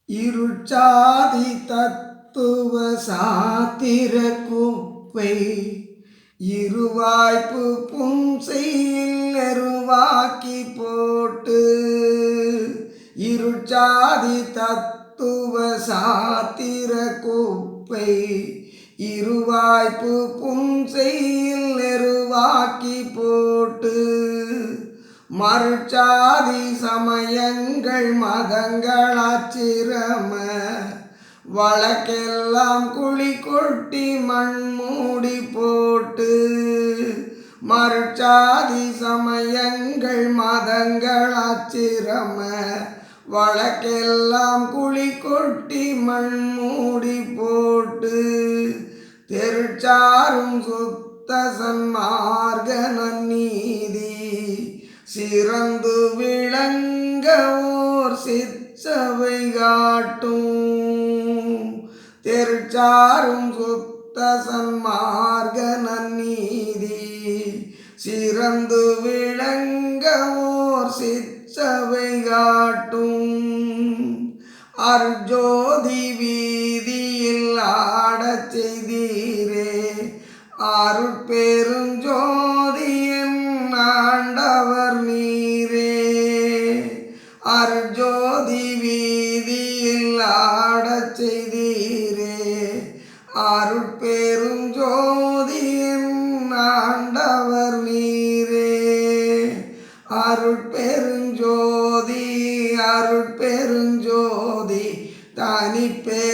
இருட்சாதி தத்துவ சாத்திர குப்பை இருவாய்ப்பு புன்செயில் எருவாக்கி போட்டு இருட்சாதி தத்துவ சாத்திர குப்பை இருவாய்ப்பு புன்செயில் எருவாக்கி போட்டு மறுச்சாதி சமயங்கள் மதங்களாச்சிரம வழக்கெல்லாம் குழி கொட்டி மண் மூடி போட்டு மறுச்சாதி சமயங்கள் மதங்களாச்சிரம வழக்கெல்லாம் குழி கொட்டி மண் மூடி போட்டு தெருச்சாரும் சுத்த சன்மார்க்க நன்னீதி சிறந்து விளங்க ஓர் சிற்சபை காட்டும் தெருச்சாரும் சுத்த சன்மார்க்க நன்னீதி சிறந்து விளங்க ஓர் சிற்சபை காட்டும் அர்ஜோதி வீதியில் ஆடச் செய்தீரே அருட்பெருஞ்சோதியின் ஆண்டவர் நீரே அர்ஜோதி வீதியில் ஆடச் செய்தீரே அருட்பெருஞ்சோதியின் ஆண்டவர் நீரே அருட்பெருஞ்சோதி அருட்பெருஞ்சோதி தனிப்பெருஞ்சோதி